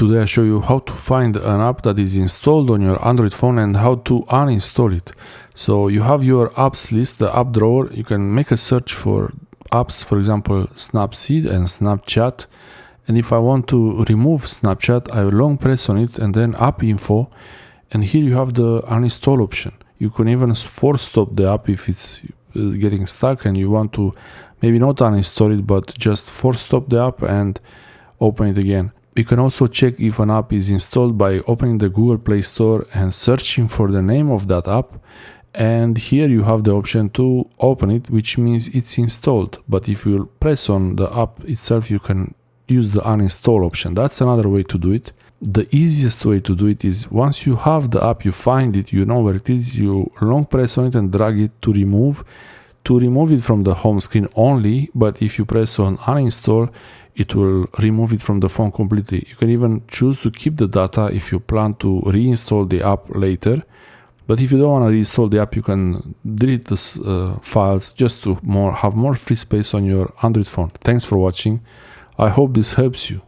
Today I show you how to find an app that is installed on your Android phone and how to uninstall it. So you have your apps list, the app drawer. You can make a search for apps, for example, Snapseed and Snapchat. And if I want to remove Snapchat, I long press on it and then app info. And here you have the uninstall option. You can even force stop the app if it's getting stuck and you want to maybe not uninstall it, but just force stop the app and open it again. You can also check if an app is installed by opening the Google Play Store and searching for the name of that app. And here you have the option to open it, which means it's installed. But if you press on the app itself, you can use the uninstall option. That's another way to do it. The easiest way to do it is once you have the app, you find it, you know where it is, you long press on it and drag it to remove it from the home screen only. But if you press on uninstall, it will remove it from the phone completely. You can even choose to keep the data if you plan to reinstall the app later. But if you don't want to reinstall the app, you can delete the files just to have more free space on your Android phone. Thanks for watching. I hope this helps you.